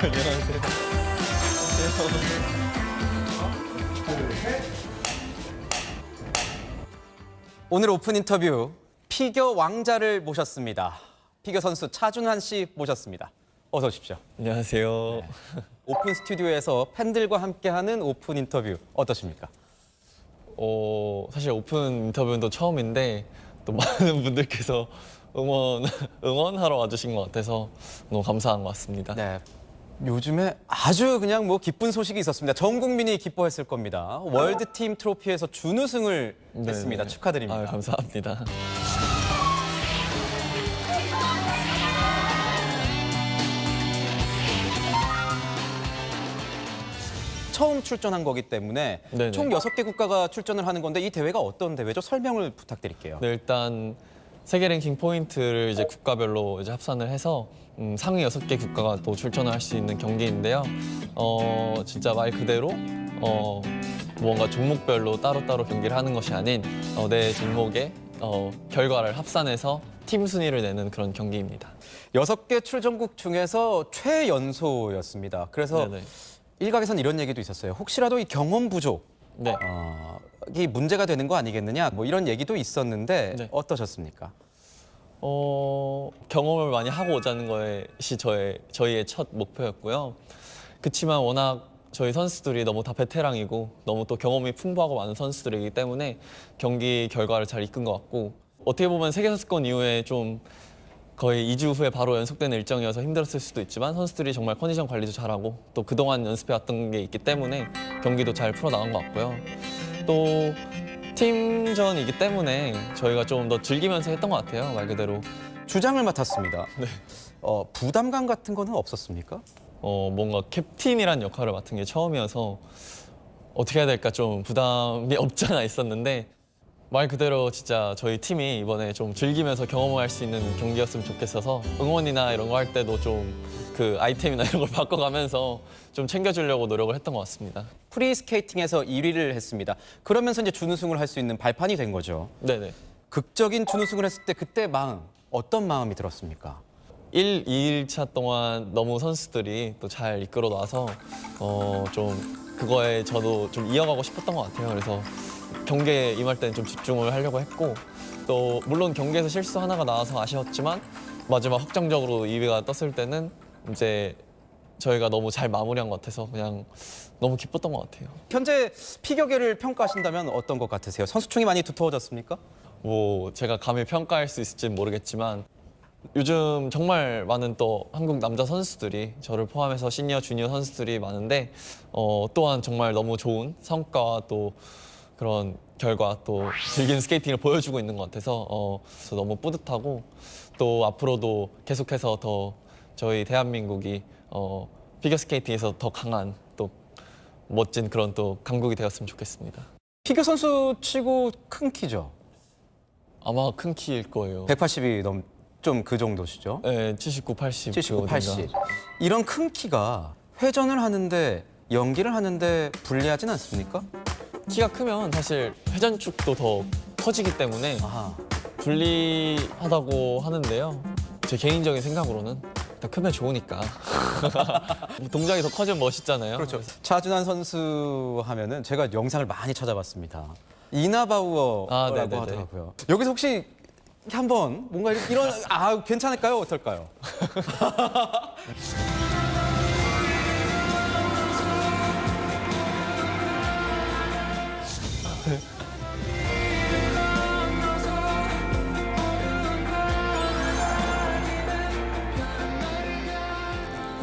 안녕하세요. 오늘 오픈 인터뷰 피겨 왕자를 모셨습니다. 피겨 선수 차준환 씨 모셨습니다. 어서 오십시오. 안녕하세요. 오픈 스튜디오에서 팬들과 함께하는 오픈 인터뷰 어떠십니까? 사실 오픈 인터뷰도 처음인데 또 많은 분들께서 응원하러 와주신 것 같아서 너무 감사한 것 같습니다. 네. 요즘에 아주 그냥 뭐 기쁜 소식이 있었습니다. 전 국민이 기뻐했을 겁니다. 월드팀 트로피에서 준우승을 했습니다. 네네. 축하드립니다. 아유, 감사합니다. 처음 출전한 거기 때문에 네네. 총 6개 국가가 출전을 하는 건데 이 대회가 어떤 대회죠? 설명을 부탁드릴게요. 네, 일단 세계 랭킹 포인트를 이제 국가별로 이제 합산을 해서 상위 6개 국가가 또 출전을 할 수 있는 경기인데요. 진짜 말 그대로 뭔가 종목별로 따로따로 경기를 하는 것이 아닌 내 종목의 결과를 합산해서 팀 순위를 내는 그런 경기입니다. 6개 출전국 중에서 최연소였습니다. 그래서 네네. 일각에선 이런 얘기도 있었어요. 혹시라도 이 경험 부족, 네. 이 문제가 되는 거 아니겠느냐, 뭐 이런 얘기도 있었는데 네. 어떠셨습니까? 경험을 많이 하고 오자는 것이 저희의 첫 목표였고요. 그렇지만 워낙 저희 선수들이 너무 다 베테랑이고 너무 또 경험이 풍부하고 많은 선수들이기 때문에 경기 결과를 잘 이끈 것 같고 어떻게 보면 세계선수권 이후에 좀 거의 2주 후에 바로 연속되는 일정이어서 힘들었을 수도 있지만 선수들이 정말 컨디션 관리도 잘하고 또 그동안 연습해왔던 게 있기 때문에 경기도 잘 풀어나간 것 같고요. 또 팀전이기 때문에 저희가 좀 더 즐기면서 했던 것 같아요. 말 그대로. 주장을 맡았습니다. 네. 부담감 같은 거는 없었습니까? 뭔가 캡틴이란 역할을 맡은 게 처음이어서 어떻게 해야 될까 좀 부담이 없지 않아 있었는데 말 그대로 진짜 저희 팀이 이번에 좀 즐기면서 경험할 수 있는 경기였으면 좋겠어서 응원이나 이런 거 할 때도 좀 그 아이템이나 이런 걸 바꿔가면서 좀 챙겨주려고 노력을 했던 것 같습니다. 프리스케이팅에서 1위를 했습니다. 그러면서 이제 준우승을 할 수 있는 발판이 된 거죠. 네네. 극적인 준우승을 했을 때 그때 마음, 어떤 마음이 들었습니까? 2일차 동안 너무 선수들이 또 잘 이끌어 놔서 좀 그거에 저도 좀 이어가고 싶었던 것 같아요. 그래서 경기에 임할 때는 좀 집중을 하려고 했고 또 물론 경기에서 실수 하나가 나와서 아쉬웠지만 마지막 확정적으로 2위가 떴을 때는 이제 저희가 너무 잘 마무리한 것 같아서 그냥 너무 기뻤던 것 같아요. 현재 피겨계를 평가하신다면 어떤 것 같으세요? 선수층이 많이 두터워졌습니까? 뭐 제가 감히 평가할 수 있을지는 모르겠지만 요즘 정말 많은 또 한국 남자 선수들이 저를 포함해서 시니어, 주니어 선수들이 많은데 또한 정말 너무 좋은 성과와 또 그런 결과 또 즐기는 스케이팅을 보여주고 있는 것 같아서 그래서 너무 뿌듯하고 또 앞으로도 계속해서 더 저희 대한민국이 피겨 스케이팅에서 더 강한 또 멋진 그런 또 강국이 되었으면 좋겠습니다. 피겨 선수 치고 큰 키죠? 아마 큰 키일 거예요. 180이 좀 그 정도시죠? 네, 79, 80. 79, 80. 이런 큰 키가 회전을 하는데 연기를 하는데 불리하진 않습니까? 키가 크면 사실 회전축도 더 커지기 때문에 아하. 불리하다고 하는데요. 제 개인적인 생각으로는 일단 크면 좋으니까. 동작이 더 커지면 멋있잖아요. 그렇죠. 차준환 선수 하면은 제가 영상을 많이 찾아봤습니다. 이나바우어라고 네네네. 하더라고요. 여기서 혹시 한번 뭔가 이런 괜찮을까요? 어떨까요?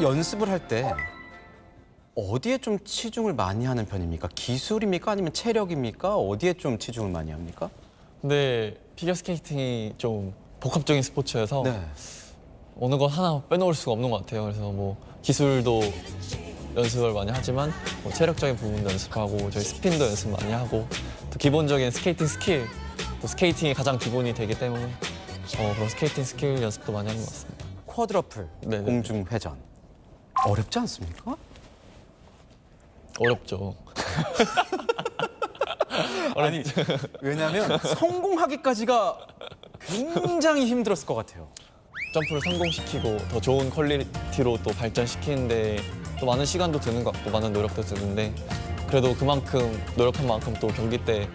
연습을 할 때 어디에 좀 치중을 많이 하는 편입니까? 기술입니까? 아니면 체력입니까? 어디에 좀 치중을 많이 합니까? 근데 피겨스케이팅이 좀 복합적인 스포츠여서 네. 어느 것 하나 빼놓을 수가 없는 것 같아요. 그래서 뭐 기술도 연습을 많이 하지만 뭐 체력적인 부분도 연습하고 저희 스핀도 연습 많이 하고 또 기본적인 스케이팅 스킬, 또 스케이팅이 가장 기본이 되기 때문에 그런 스케이팅 스킬 연습도 많이 하는 것 같습니다. 쿼드러플, 네네. 공중 회전. 어렵지 않습니까? 어렵죠. 아니, 왜냐하면 성공하기까지가 굉장히 힘들었을 것 같아요. 점프를 성공시키고 더 좋은 퀄리티로 또 발전시키는데 또 많은 시간도 드는 것 같고 많은 노력도 드는데 그래도 그만큼 노력한 만큼 또 경기 때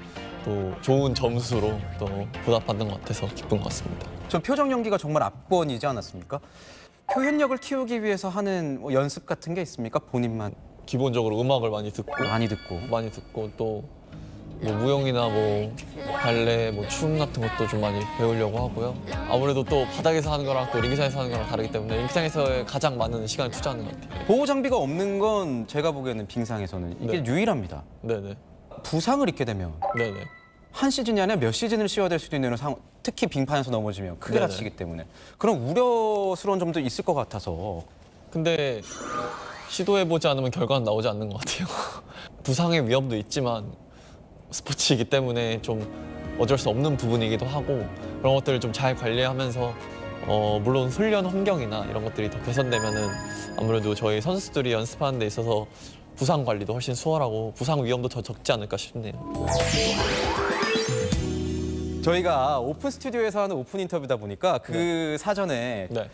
또 좋은 점수로 또 보답받는 것 같아서 기쁜 것 같습니다. 저 표정 연기가 정말 압권이지 않았습니까? 표현력을 키우기 위해서 하는 뭐 연습 같은 게 있습니까? 본인만 기본적으로 음악을 많이 듣고 많이 듣고. 또 뭐 무용이나 뭐 발레, 뭐 춤 같은 것도 좀 많이 배우려고 하고요. 아무래도 또 바닥에서 하는 거랑 또 링크장에서 하는 거랑 다르기 때문에 링크장에서 가장 많은 시간을 투자하는 것 같아요. 보호 장비가 없는 건 제가 보기에는 빙상에서는 이게 네. 유일합니다. 네네. 부상을 입게 되면 네네. 한 시즌이 아니라 몇 시즌을 쉬어야 될 수도 있는 상황, 특히 빙판에서 넘어지면 크게 네네. 다치기 때문에 그런 우려스러운 점도 있을 것 같아서 근데 시도해보지 않으면 결과는 나오지 않는 것 같아요. 부상의 위험도 있지만 스포츠이기 때문에 좀 어쩔 수 없는 부분이기도 하고 그런 것들을 좀 잘 관리하면서 물론 훈련 환경이나 이런 것들이 더 개선되면은 아무래도 저희 선수들이 연습하는 데 있어서 부상 관리도 훨씬 수월하고 부상 위험도 더 적지 않을까 싶네요. 저희가 오픈 스튜디오에서 하는 오픈 인터뷰다 보니까 그 사전에 네.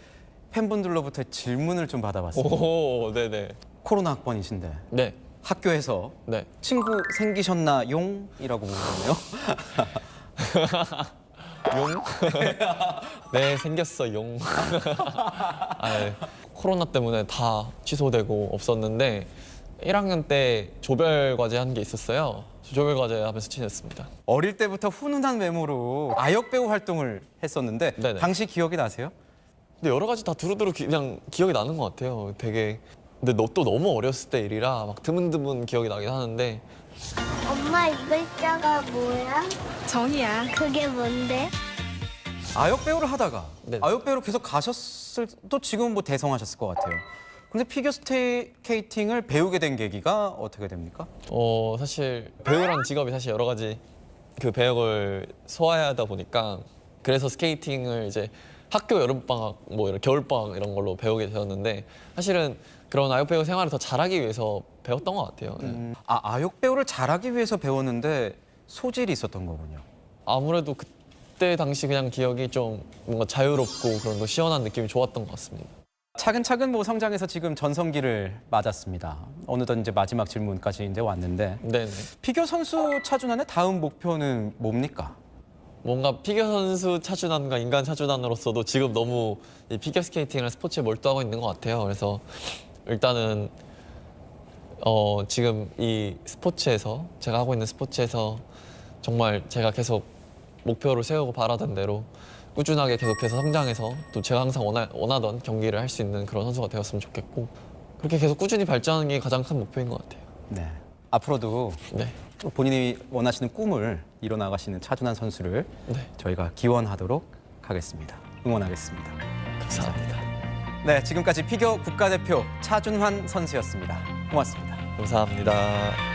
팬분들로부터 질문을 좀 받아봤어요. 오, 네네. 코로나 학번이신데 네. 학교에서 네. 친구 생기셨나 용?이라고 물어보네요. 용? 네, 생겼어, 용. 아, 네. 코로나 때문에 다 취소되고 없었는데 1학년 때 조별 과제 한 게 있었어요. 조별 과제 하면서 친했습니다. 어릴 때부터 훈훈한 외모로 아역 배우 활동을 했었는데 네네. 당시 기억이 나세요? 근데 여러 가지 다 두루두루 그냥 기억이 나는 것 같아요. 되게 근데 또 너무 어렸을 때 일이라 막 드문드문 기억이 나긴 하는데 엄마 이 글자가 뭐야? 정이야. 그게 뭔데? 아역 배우를 하다가 네네. 아역 배우로 계속 가셨을 또 지금 뭐 대성하셨을 것 같아요. 근데 피겨 스케이팅을 배우게 된 계기가 어떻게 됩니까? 사실 배우라는 직업이 사실 여러 가지 그 배역을 소화해야 하다 보니까 그래서 스케이팅을 이제 학교 여름방학 뭐 이런 겨울방학 이런 걸로 배우게 되었는데 사실은 그런 아역 배우 생활을 더 잘하기 위해서 배웠던 것 같아요. 네. 아역 배우를 잘하기 위해서 배웠는데 소질이 있었던 거군요. 아무래도 그때 당시 그냥 기억이 좀 뭔가 자유롭고 그런 또 시원한 느낌이 좋았던 것 같습니다. 차근차근 뭐 성장해서 지금 전성기를 맞았습니다. 어느덧 이제 마지막 질문까지 이제 왔는데 네네. 피겨 선수 차준환의 다음 목표는 뭡니까? 뭔가 피겨 선수 차준환과 인간 차준환으로서도 지금 너무 이 피겨 스케이팅이나 스포츠에 몰두하고 있는 것 같아요. 그래서 일단은 지금 이 스포츠에서 제가 하고 있는 스포츠에서 정말 제가 계속 목표를 세우고 바라던 대로 꾸준하게 계속해서 성장해서 또 제가 항상 원하던 경기를 할 수 있는 그런 선수가 되었으면 좋겠고 그렇게 계속 꾸준히 발전하는 게 가장 큰 목표인 것 같아요. 네. 앞으로도 네. 본인이 원하시는 꿈을 이뤄나가시는 차준환 선수를 네. 저희가 기원하도록 하겠습니다. 응원하겠습니다. 감사합니다. 네, 지금까지 피겨 국가대표 차준환 선수였습니다. 고맙습니다. 감사합니다.